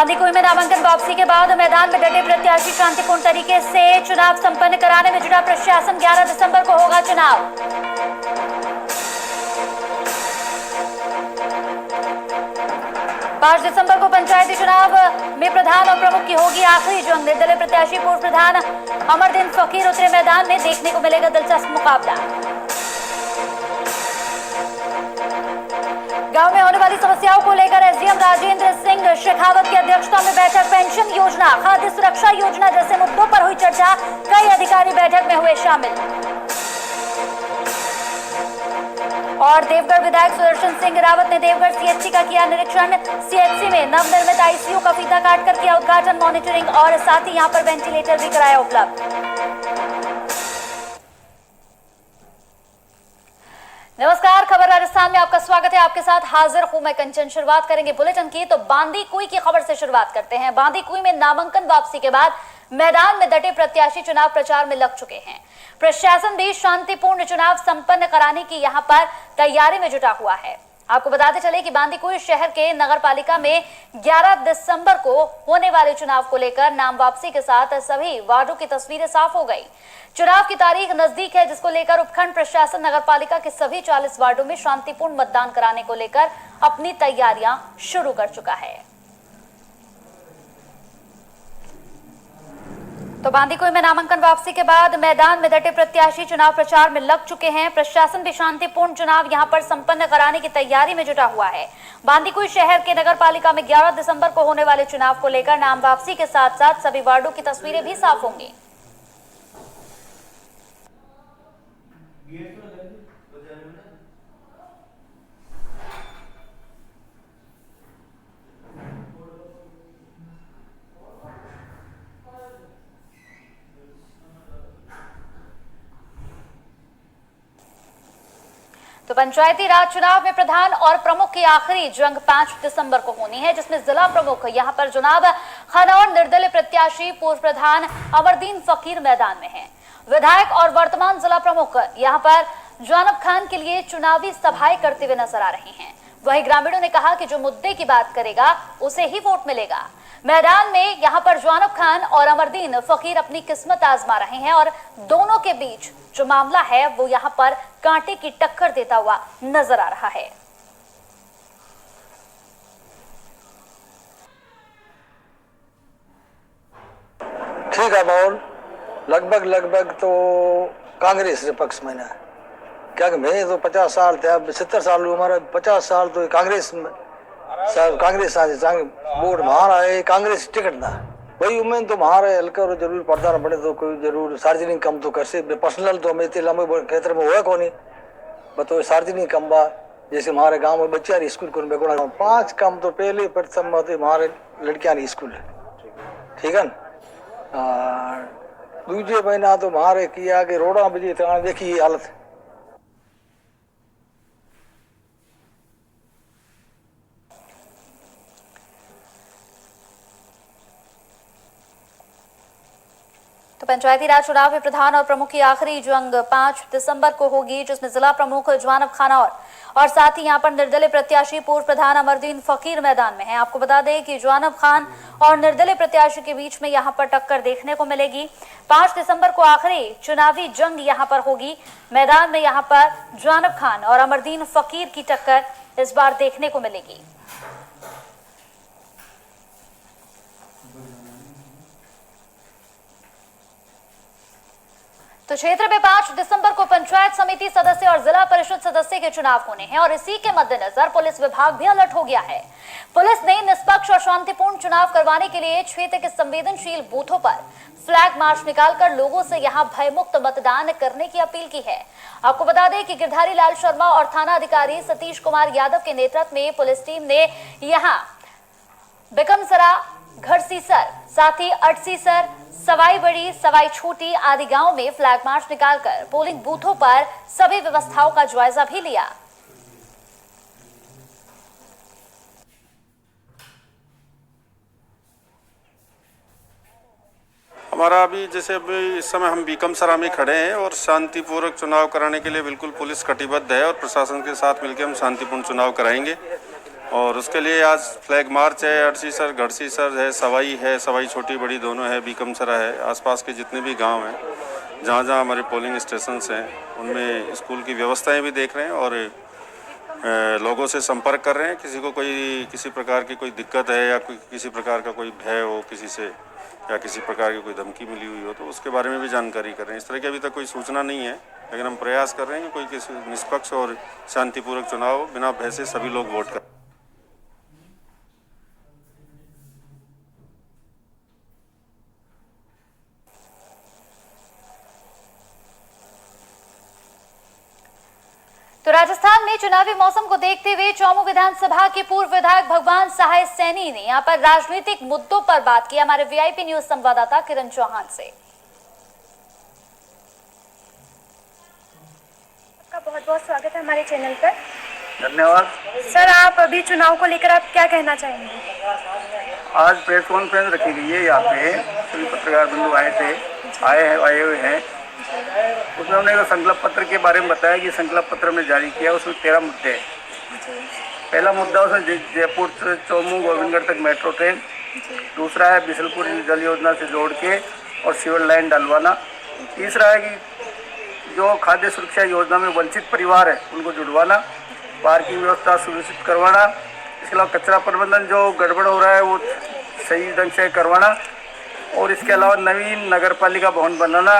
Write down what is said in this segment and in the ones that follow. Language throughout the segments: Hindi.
बांदीकुई में नामांकन वापसी के बाद मैदान में डटे प्रत्याशी शांतिपूर्ण तरीके से चुनाव संपन्न कराने में जुटा प्रशासन। 11 दिसंबर को होगा चुनाव। पांच दिसंबर को पंचायती चुनाव में प्रधान और प्रमुख की होगी आखिरी जंग। निर्दलीय प्रत्याशी पूर्व प्रधान अमरदीन फकीर उतरे मैदान में। देखने को मिलेगा दिलचस्प मुकाबला। गांव में होने वाली समस्याओं को लेकर एसडीएम राजेंद्र सिंह शेखावत की अध्यक्षता में बैठक। पेंशन योजना, खाद्य सुरक्षा योजना जैसे मुद्दों पर हुई चर्चा। कई अधिकारी बैठक में हुए शामिल। और देवगढ़ विधायक सुदर्शन सिंह रावत ने देवगढ़ सीएचसी का किया निरीक्षण। सीएचसी में नवनिर्मित आईसीयू का फीता काटकर किया उद्घाटन, मॉनिटरिंग और साथ ही यहां पर वेंटिलेटर भी कराया उपलब्ध। नमस्कार, खबर राजस्थान में आपका स्वागत है। आपके साथ हाजिर हूं मैं कंचन। शुरुआत करेंगे बुलेटिन की तो बांदीकुई की खबर से शुरुआत करते हैं। बांदीकुई में नामांकन वापसी के बाद मैदान में डटे प्रत्याशी चुनाव प्रचार में लग चुके हैं। प्रशासन भी शांतिपूर्ण चुनाव संपन्न कराने की यहां पर तैयारी में जुटा हुआ है। आपको बताते चले कि बांदीकुई शहर के नगर पालिका में 11 दिसंबर को होने वाले चुनाव को लेकर नाम वापसी के साथ सभी वार्डों की तस्वीरें साफ हो गई। चुनाव की तारीख नजदीक है, जिसको लेकर उपखंड प्रशासन नगर पालिका के सभी 40 वार्डों में शांतिपूर्ण मतदान कराने को लेकर अपनी तैयारियां शुरू कर चुका है। तो बांदीकुई में नामांकन वापसी के बाद मैदान में डटे प्रत्याशी चुनाव प्रचार में लग चुके हैं। प्रशासन भी शांतिपूर्ण चुनाव यहां पर संपन्न कराने की तैयारी में जुटा हुआ है। बांदीकुई शहर के नगर पालिका में 11 दिसंबर को होने वाले चुनाव को लेकर नाम वापसी के साथ साथ सभी वार्डों की तस्वीरें भी साफ होंगी। तो पंचायती राज चुनाव में प्रधान और प्रमुख की आखिरी जंग 5 दिसंबर को होनी है, जिसमें जिला प्रमुख यहां पर जनाब खानौर निर्दलीय प्रत्याशी पूर्व प्रधान अमरदीन फकीर मैदान में हैं। विधायक और वर्तमान जिला प्रमुख यहां पर जानब खान के लिए चुनावी सभाएं करते हुए नजर आ रहे हैं। वहीं ग्रामीणों ने कहा कि जो मुद्दे की बात करेगा उसे ही वोट मिलेगा। मैदान में यहां पर जानब खान और अमरदीन फकीर अपनी किस्मत आजमा रहे हैं और दोनों के बीच जो मामला है वो यहां पर कांटे की टक्कर देता हुआ नजर आ रहा है। ठीक है, माहौल लगभग तो कांग्रेस के पक्ष में है। क्या कि मैं तो 50 साल थे, अब 70 साल हुआ हमारा। 50 साल तो कांग्रेस में कांग्रेस वोट महारा है, कांग्रेस टिकट ना वही उम्मीद तो महारा हल्का जरूर पड़ता ना पड़े तो कोई जरूर सार्वजनिक कम तो कर से पर्सनल तो हमें लंबे क्षेत्र में हुआ कौन नहीं बतो सार्वजनिक कम बा। जैसे हमारे गांव में बच्चा स्कूल को 5 कम तो पहले प्रथम हमारे लड़कियां स्कूल है, ठीक है ना। दूसरे महीना तो हमारे किया कि रोड़ा बजे देखी हालत। तो पंचायती राज चुनाव में प्रधान और प्रमुख की आखिरी जंग 5 दिसंबर को होगी, जिसमें जिला प्रमुख जानब खानौर और साथ ही यहां पर निर्दलीय प्रत्याशी पूर्व प्रधान अमरदीन फकीर मैदान में है। आपको बता दें कि जानब खान और निर्दलीय प्रत्याशी के बीच में यहां पर टक्कर देखने को मिलेगी। 5 दिसंबर को आखिरी चुनावी जंग यहां पर होगी। मैदान में यहां पर जानब खान और अमरदीन फकीर की टक्कर इस बार देखने को मिलेगी। तो क्षेत्र में 5 दिसंबर को पंचायत समिति सदस्य और जिला परिषद सदस्य के चुनाव होने हैं और इसी के मद्देनजर पुलिस विभाग भी अलर्ट हो गया है। पुलिस ने निष्पक्ष और शांतिपूर्ण चुनाव करवाने के लिए क्षेत्र के संवेदनशील बूथों पर फ्लैग मार्च निकालकर लोगों से यहां भयमुक्त मतदान करने की अपील की है। आपको बता दें कि गिरधारी लाल शर्मा और थाना अधिकारी सतीश कुमार यादव के नेतृत्व में पुलिस टीम ने यहां बिकमसरा, घरसीसर, साथ ही अटसीसर, सवाई बड़ी, सवाई छोटी आदि गांव में फ्लैग मार्च निकालकर पोलिंग बूथों पर सभी व्यवस्थाओं का जायजा भी लिया। हमारा अभी जैसे अभी इस समय हम बिकमसरा में खड़े हैं और शांतिपूर्वक चुनाव कराने के लिए बिल्कुल पुलिस कटिबद्ध है और प्रशासन के साथ मिलकर हम शांतिपूर्ण चुनाव कराएंगे और उसके लिए आज फ्लैग मार्च है, अड़सीसर गढ़सीसर है, सवाई छोटी बड़ी दोनों है, बीकमसरा है, आसपास के जितने भी गांव हैं जहाँ जहाँ हमारे पोलिंग स्टेशंस हैं उनमें स्कूल की व्यवस्थाएं भी देख रहे हैं और लोगों से संपर्क कर रहे हैं। किसी को किसी प्रकार की कोई दिक्कत है या किसी प्रकार का कोई भय हो किसी से या किसी प्रकार की कोई धमकी मिली हुई हो तो उसके बारे में भी जानकारी कर रहे हैं। इस तरह की अभी तक कोई सूचना नहीं है, लेकिन हम प्रयास कर रहे हैं कि कोई किसी निष्पक्ष और शांतिपूर्वक चुनाव बिना भय से सभी लोग वोट करें। तो राजस्थान में चुनावी मौसम को देखते हुए चौमू विधानसभा के पूर्व विधायक भगवान सहाय सैनी ने यहां पर राजनीतिक मुद्दों पर बात की। हमारे वीआईपी न्यूज संवाददाता किरण चौहान से। आपका बहुत बहुत स्वागत है हमारे चैनल पर। धन्यवाद सर, आप अभी चुनाव को लेकर आप क्या कहना चाहेंगे? आज प्रेस कॉन्फ्रेंस रखी गई है, यहाँ पे सभी पत्रकार बंधु आए हुए हैं। उसमें हमने संकल्प पत्र के बारे में बताया कि संकल्प पत्र में जारी किया, उसमें 13 मुद्दे हैं। पहला मुद्दा उसमें जयपुर से चौमू गोविंदगढ़ तक मेट्रो ट्रेन, दूसरा है बिशलपुर जल योजना से जोड़ के और सीवर लाइन डलवाना, तीसरा है कि जो खाद्य सुरक्षा योजना में वंचित परिवार है उनको जुड़वाना, पार्किंग व्यवस्था सुनिश्चित करवाना, इसके अलावा कचरा प्रबंधन जो गड़बड़ हो रहा है वो सही ढंग से करवाना, और इसके अलावा नवीन नगर पालिका भवन बनाना,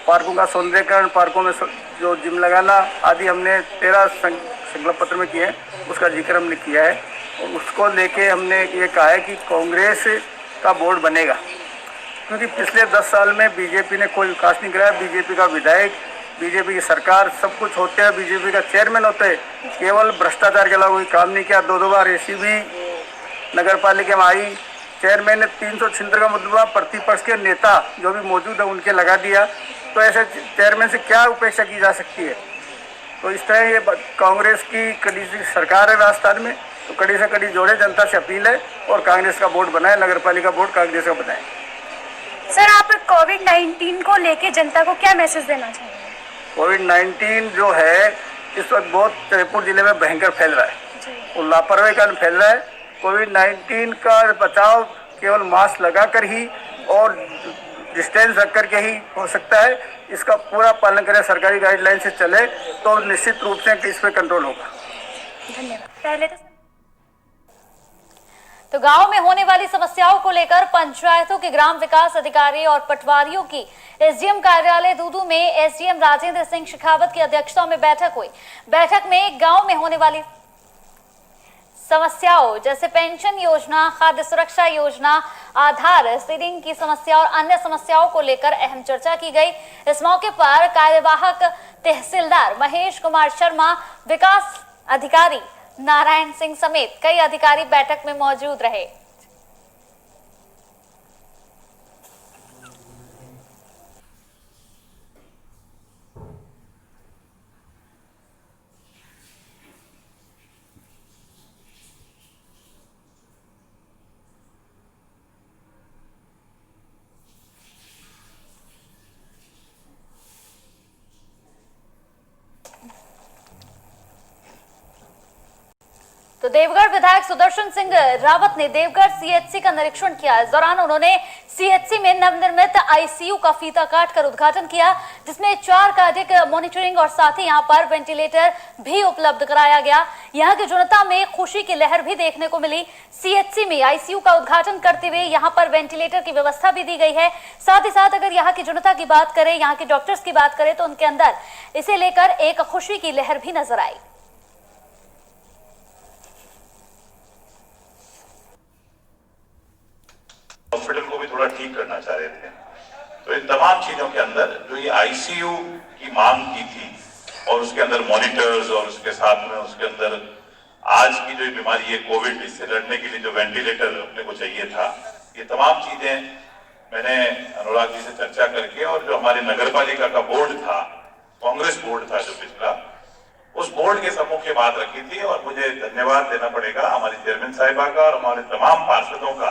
पार्कों का सौंदर्यीकरण, पार्कों में जो जिम लगाना आदि हमने 13 संकल्प पत्र में किए हैं। उसका जिक्र हमने किया है और उसको लेके हमने ये कहा है कि कांग्रेस का बोर्ड बनेगा, क्योंकि पिछले 10 साल में बीजेपी ने कोई विकास नहीं कराया। बीजेपी का विधायक, बीजेपी की सरकार सब कुछ होते हैं, बीजेपी का चेयरमैन होते हैं, केवल भ्रष्टाचार के अलावा कोई काम नहीं किया। 2 बार ऐसी भी नगर पालिका में आई, चेयरमैन ने 376 का मुद्दा प्रतिपक्ष के नेता जो भी मौजूद है उनके लगा दिया, तो ऐसे चेयरमैन से क्या उपेक्षा की जा सकती है। तो इस तरह ये कांग्रेस की कड़ी सी सरकार है राजस्थान में, तो कड़ी से कड़ी जोड़े, जनता से अपील है और कांग्रेस का बोर्ड बनाए, नगर पालिका बोर्ड कांग्रेस का बनाए। सर, आप कोविड-19 को लेके जनता को क्या मैसेज देना चाहेंगे? कोविड-19 जो है इस वक्त बहुत जयपुर जिले में भयंकर फैल रहा है और लापरवाही कारण फैल रहा है। कोविड-19 का बचाव केवल मास्क लगाकर ही और डिस्टेंस रख करके ही हो सकता है। इसका पूरा पालन करें, सरकारी गाइडलाइन से चले तो निश्चित रूप से इस पे कंट्रोल होगा। धन्यवाद। पहले तो गांव में होने वाली समस्याओं को लेकर पंचायतों के ग्राम विकास अधिकारी और पटवारियों की एसडीएम कार्यालय दूदू में एसडीएम राजेंद्र सिंह शेखावत की अध्यक्षता में बैठक हुई। बैठक में गांव में होने वाली समस्याओं जैसे पेंशन योजना, खाद्य सुरक्षा योजना, आधार सीडिंग की समस्या और अन्य समस्याओं को लेकर अहम चर्चा की गई। इस मौके पर कार्यवाहक तहसीलदार महेश कुमार शर्मा, विकास अधिकारी नारायण सिंह समेत कई अधिकारी बैठक में मौजूद रहे। तो देवगढ़ विधायक सुदर्शन सिंह रावत ने देवगढ़ सीएचसी का निरीक्षण किया। इस दौरान उन्होंने सीएचसी में नवनिर्मित आईसीयू का फीता काटकर उद्घाटन किया, जिसमें 4 कार्डियक मॉनिटरिंग और साथ ही यहां पर वेंटिलेटर भी उपलब्ध कराया गया। यहां की जनता में खुशी की लहर भी देखने को मिली। सीएचसी में आईसीयू का उद्घाटन करते हुए यहां पर वेंटिलेटर की व्यवस्था भी दी गई है। साथ ही साथ अगर यहाँ की जनता की बात करें, यहाँ के डॉक्टर्स की बात करें तो उनके अंदर इसे लेकर एक खुशी की लहर भी नजर आई। हॉस्पिटल को भी थोड़ा ठीक करना चाह रहे थे, तो इन तमाम चीजों के अंदर जो ये आईसीयू की मांग की थी और उसके अंदर मॉनिटर्स और उसके साथ में उसके अंदर आज की जो बीमारी है कोविड, इससे लड़ने के लिए जो वेंटिलेटर अपने को चाहिए था, ये तमाम चीजें मैंने अनुराग जी से चर्चा करके और जो हमारे नगर पालिका का बोर्ड था, कांग्रेस बोर्ड था जो पिछला, उस बोर्ड के सम्मुख ये बात रखी थी। और मुझे धन्यवाद देना पड़ेगा हमारी चेयरमैन साहिबा का और हमारे तमाम पार्षदों का।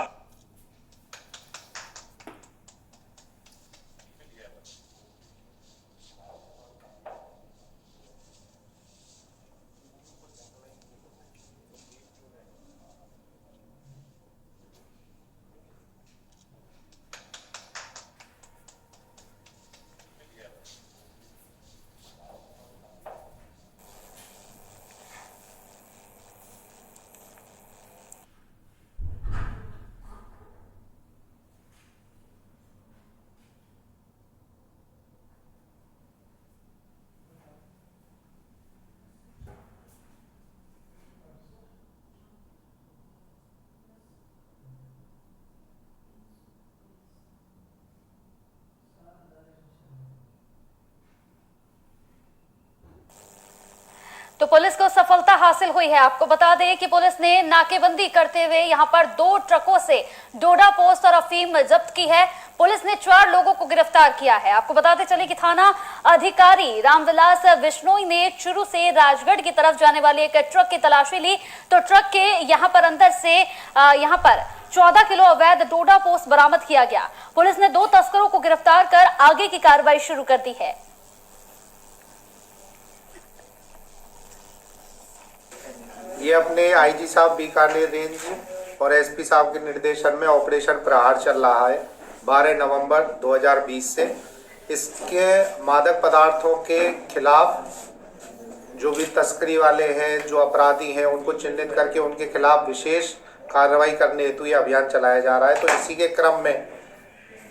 तो पुलिस को सफलता हासिल हुई है। आपको बता दें कि पुलिस ने नाकेबंदी करते हुए यहां पर 2 ट्रकों से डोडा पोस्त और अफीम जब्त की है। पुलिस ने 4 लोगों को गिरफ्तार किया है। आपको बताते चले कि थाना अधिकारी रामविलास बिश्नोई ने चुरू से राजगढ़ की तरफ जाने वाली एक ट्रक की तलाशी ली, तो ट्रक के यहां पर अंदर से यहां पर 14 किलो अवैध डोडा पोस्त बरामद किया गया। पुलिस ने 2 तस्करों को गिरफ्तार कर आगे की कार्रवाई शुरू कर दी है। ये अपने आईजी साहब बीकानेर रेंज और एसपी साहब के निर्देशन में ऑपरेशन प्रहार चल रहा है 12 नवंबर 2020 से। इसके मादक पदार्थों के खिलाफ जो भी तस्करी वाले हैं, जो अपराधी हैं, उनको चिन्हित करके उनके खिलाफ विशेष कार्रवाई करने हेतु ये अभियान चलाया जा रहा है। तो इसी के क्रम में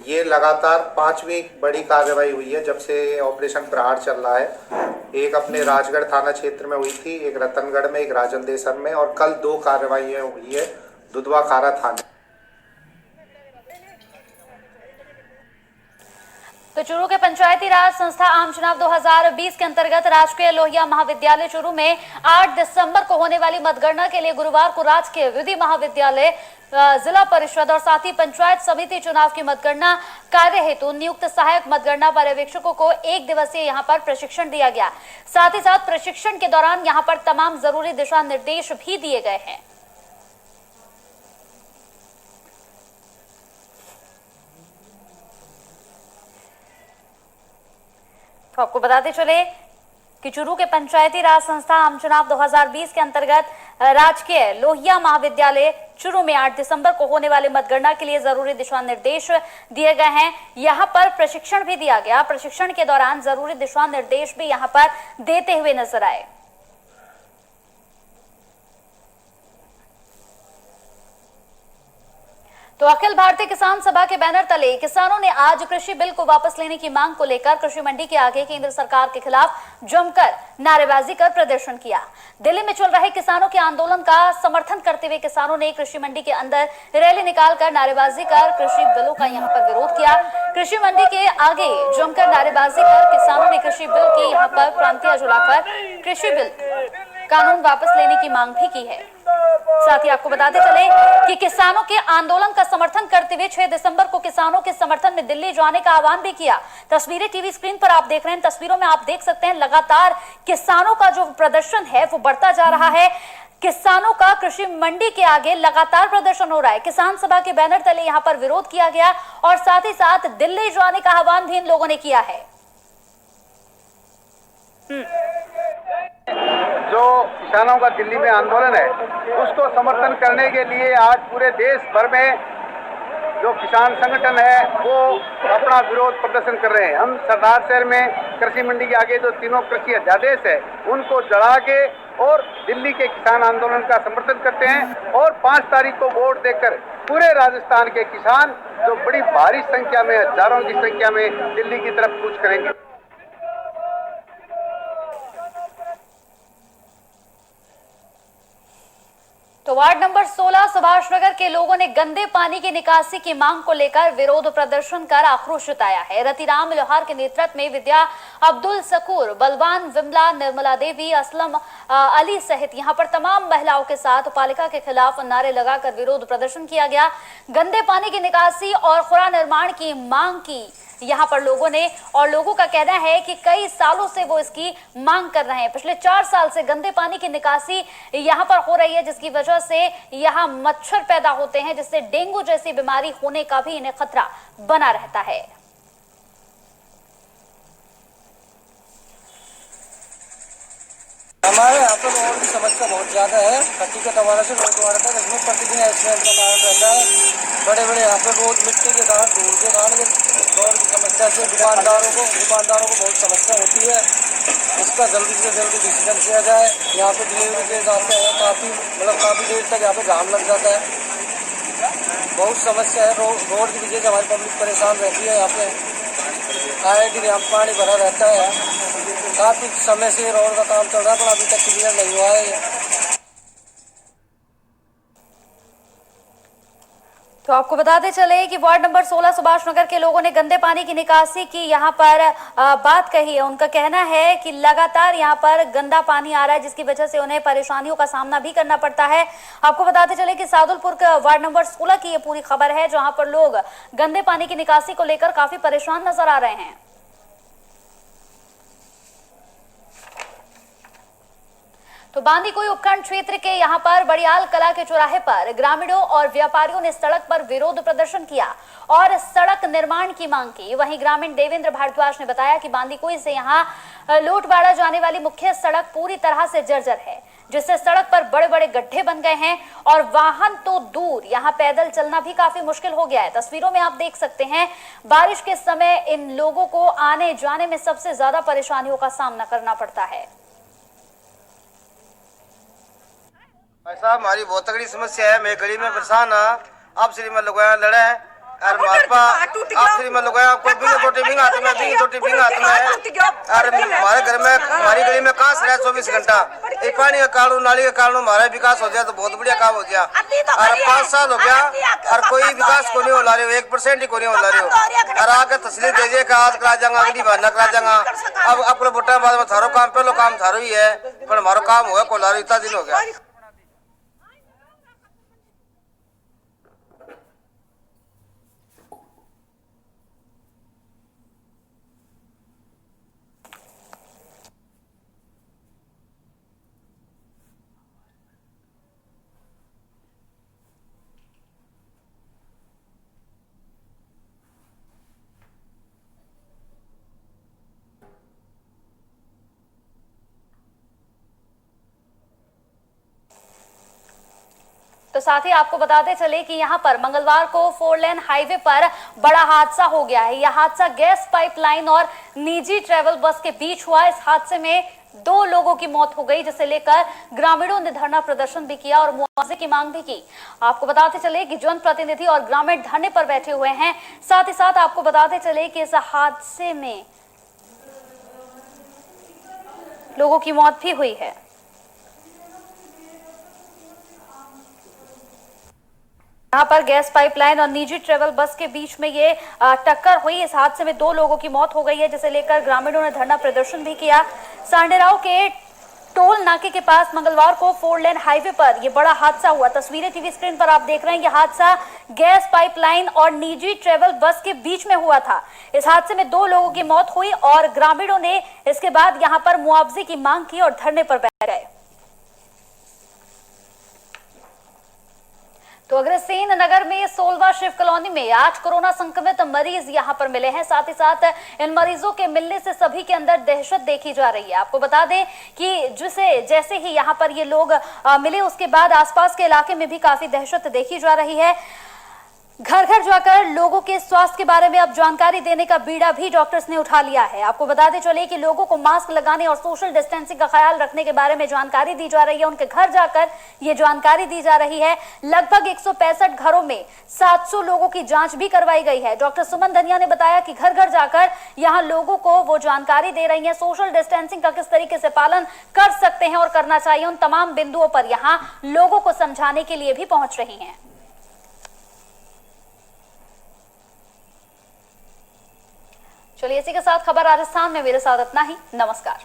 ये लगातार 5वीं बड़ी कार्रवाई हुई है जब से ऑपरेशन प्रहार चल रहा है। एक अपने राजगढ़ थाना क्षेत्र में हुई थी, एक रतनगढ़ में, एक राजलदेसन में, और कल 2 कार्रवाइयाँ हुई है दुधवा खारा थाने। तो चूरू के पंचायती राज संस्था आम चुनाव 2020 के अंतर्गत राजकीय लोहिया महाविद्यालय चूरू में 8 दिसंबर को होने वाली मतगणना के लिए गुरुवार को राजकीय विधि महाविद्यालय, जिला परिषद और साथ ही पंचायत समिति चुनाव की मतगणना कार्य हेतु नियुक्त सहायक मतगणना पर्यवेक्षकों को 1 दिवसीय यहां पर प्रशिक्षण दिया गया। साथ ही साथ प्रशिक्षण के दौरान यहां पर तमाम जरूरी दिशा निर्देश भी दिए गए हैं। तो आपको बताते चले कि चूरू के पंचायती राज संस्था आम चुनाव 2020 के अंतर्गत राजकीय लोहिया महाविद्यालय चूरू में 8 दिसंबर को होने वाली मतगणना के लिए जरूरी दिशा निर्देश दिए गए हैं। यहां पर प्रशिक्षण भी दिया गया। प्रशिक्षण के दौरान जरूरी दिशा निर्देश भी यहां पर देते हुए नजर आए। तो अखिल भारतीय किसान सभा के बैनर तले किसानों ने आज कृषि बिल को वापस लेने की मांग को लेकर कृषि मंडी के आगे केंद्र सरकार के खिलाफ जमकर नारेबाजी कर प्रदर्शन किया। दिल्ली में चल रहे किसानों के आंदोलन का समर्थन करते हुए किसानों ने कृषि मंडी के अंदर रैली निकालकर नारेबाजी कर कृषि बिलों का यहां पर विरोध किया। कृषि मंडी के आगे जमकर नारेबाजी कर किसानों ने कृषि बिल की यहां पर क्रांतियां जलाकर कृषि बिल कानून वापस लेने की मांग भी की है। साथ ही आपको बताते चले कि किसानों के आंदोलन का समर्थन करते हुए 6 दिसंबर को किसानों के समर्थन में दिल्ली जाने का आह्वान भी किया। तस्वीरें टीवी स्क्रीन पर आप देख रहे हैं। तस्वीरों में आप देख सकते हैं लगातार किसानों का जो प्रदर्शन है वो बढ़ता जा रहा है। किसानों का कृषि मंडी के आगे लगातार प्रदर्शन हो रहा है। किसान सभा के बैनर तले यहां पर विरोध किया गया और साथ ही साथ दिल्ली जाने का आह्वान भी इन लोगों ने किया है। जो किसानों का दिल्ली में आंदोलन है उसको समर्थन करने के लिए आज पूरे देश भर में जो किसान संगठन है वो अपना विरोध प्रदर्शन कर रहे हैं। हम सरदार शहर में कृषि मंडी के आगे जो 3 कृषि अध्यादेश है उनको जला के और दिल्ली के किसान आंदोलन का समर्थन करते हैं और 5 तारीख को वोट देकर पूरे राजस्थान के किसान जो बड़ी भारी संख्या में, हजारों की संख्या में दिल्ली की तरफ कूच करेंगे। तो वार्ड नंबर 16 सुभाष नगर के लोगों ने गंदे पानी की निकासी की मांग को लेकर विरोध प्रदर्शन कर आक्रोश जताया है। रतिराम लोहार के नेतृत्व में विद्या, अब्दुल सकूर, बलवान, विमला, निर्मला देवी, असलम अली सहित यहां पर तमाम महिलाओं के साथ पालिका के खिलाफ नारे लगाकर विरोध प्रदर्शन किया गया। गंदे पानी की निकासी और खुरा निर्माण की मांग की यहां पर लोगों ने, और लोगों का कहना है कि कई सालों से वो इसकी मांग कर रहे हैं। पिछले 4 साल से गंदे पानी की निकासी यहां पर हो रही है, जिसकी वजह से यहां मच्छर पैदा होते हैं, जिससे डेंगू जैसी बीमारी होने का भी इन्हें खतरा बना रहता है। हमारे यहाँ पर रोड की समस्या बहुत ज़्यादा है। खट्टी के दवारा से रोड तक इसमें प्रतिदिन एक्सीडेंट का कारण रहता है। बड़े बड़े यहाँ पर रोड मिट्टी के कारण, धूल के कारण रोड की समस्या से दुकानदारों को बहुत समस्या होती है। इसका जल्दी से जल्दी डिसीजन किया जाए। यहाँ पे डिलीवरी के जाते हैं काफ़ी देर तक यहाँ पे जाम लग जाता है। बहुत समस्या है। रोड की वजह से हमारी पब्लिक परेशान रहती है। यहाँ पे आए दिन यहाँ पानी भरा रहता है। काफ़ी समय से रोड का काम चल रहा है पर अभी तक क्लियर नहीं हुआ है। तो आपको बताते चले कि वार्ड नंबर 16 सुभाष नगर के लोगों ने गंदे पानी की निकासी की यहाँ पर बात कही है। उनका कहना है कि लगातार यहाँ पर गंदा पानी आ रहा है, जिसकी वजह से उन्हें परेशानियों का सामना भी करना पड़ता है। आपको बताते चले कि सादुलपुर का वार्ड नंबर 16 की ये पूरी खबर है, जहां पर लोग गंदे पानी की निकासी को लेकर काफी परेशान नजर आ रहे हैं। तो बांदीकुई उपखंड क्षेत्र के यहाँ पर बड़ियाल कला के चौराहे पर ग्रामीणों और व्यापारियों ने सड़क पर विरोध प्रदर्शन किया और सड़क निर्माण की मांग की। वहीं ग्रामीण देवेंद्र भारद्वाज ने बताया कि बांदीकुई से यहाँ लोटवाड़ा जाने वाली मुख्य सड़क पूरी तरह से जर्जर है, जिससे सड़क पर बड़े बड़े गड्ढे बन गए हैं और वाहन तो दूर, यहाँ पैदल चलना भी काफी मुश्किल हो गया है। तस्वीरों में आप देख सकते हैं, बारिश के समय इन लोगों को आने जाने में सबसे ज्यादा परेशानियों का सामना करना पड़ता है। साहब हमारी बहुत तगड़ी समस्या है। मैं गली में परेशान आप श्री में लगाया लड़े और मारपा आप श्री में लगाया कोई भी छोटी भी हाथ में भी छोटी भी हाथ में और हमारे घर में हमारी गली में कहाँ रहा 24 घंटा। ये पानी का कारण नाली के कारण हमारा विकास हो गया तो बहुत बढ़िया काम हो गया। और 5 साल हो गया और कोई विकास को नहीं हो ला रहे हो, 1% ही को नहीं हो ला रहे हो। और आगे तस्लीर दे दिए आज करा जाऊंगा अगली बार न करा जाऊंगा। अब अपने बोटा बाद में थारो काम पहलो काम थारो ही है, पर हमारा काम हुआ को ला रही इतना दिन हो गया। तो साथ ही आपको बताते चले कि यहाँ पर मंगलवार को 4 लेन हाईवे पर बड़ा हादसा हो गया है। यह हादसा गैस पाइपलाइन और निजी ट्रैवल बस के बीच हुआ। इस हादसे में 2 लोगों की मौत हो गई, जिसे लेकर ग्रामीणों ने धरना प्रदर्शन भी किया और मुआवजे की मांग भी की। आपको बताते चले कि जनप्रतिनिधि और ग्रामीण धरने पर बैठे हुए हैं। साथ ही साथ आपको बताते चले कि इस हादसे में लोगों की मौत भी हुई है। यहाँ पर गैस पाइपलाइन और निजी ट्रेवल बस के बीच में ये टक्कर हुई। इस हादसे में 2 लोगों की मौत हो गई है, जिसे लेकर ग्रामीणों ने धरना प्रदर्शन भी किया। सांडेराव के टोल नाके के पास मंगलवार को 4 लेन हाईवे पर ये बड़ा हादसा हुआ। तस्वीरें टीवी स्क्रीन पर आप देख रहे हैं। यह हादसा गैस पाइपलाइन और निजी ट्रेवल बस के बीच में हुआ था। इस हादसे में 2 लोगों की मौत हुई और ग्रामीणों ने इसके बाद यहाँ पर मुआवजे की मांग की और धरने पर बैठ गए। तो अग्रसेन नगर में 16वां शिव कॉलोनी में आज कोरोना संक्रमित मरीज यहां पर मिले हैं। साथ ही साथ इन मरीजों के मिलने से सभी के अंदर दहशत देखी जा रही है। आपको बता दें कि जैसे ही यहां पर ये लोग मिले, उसके बाद आसपास के इलाके में भी काफी दहशत देखी जा रही है। घर घर जाकर लोगों के स्वास्थ्य के बारे में अब जानकारी देने का बीड़ा भी डॉक्टर्स ने उठा लिया है। आपको बताते चले कि लोगों को मास्क लगाने और सोशल डिस्टेंसिंग का ख्याल रखने के बारे में जानकारी दी जा रही है। उनके घर जाकर ये जानकारी दी जा रही है। लगभग 165 घरों में 700 लोगों की जांच भी करवाई गई है। डॉक्टर सुमन धनिया ने बताया कि घर घर जाकर यहाँ लोगों को वो जानकारी दे रही है, सोशल डिस्टेंसिंग का किस तरीके से पालन कर सकते हैं और करना चाहिए। उन तमाम बिंदुओं पर यहाँ लोगों को समझाने के लिए भी पहुंच रही हैं। चलिए इसी के साथ खबर राजस्थान में मेरे साथ इतना ही। नमस्कार।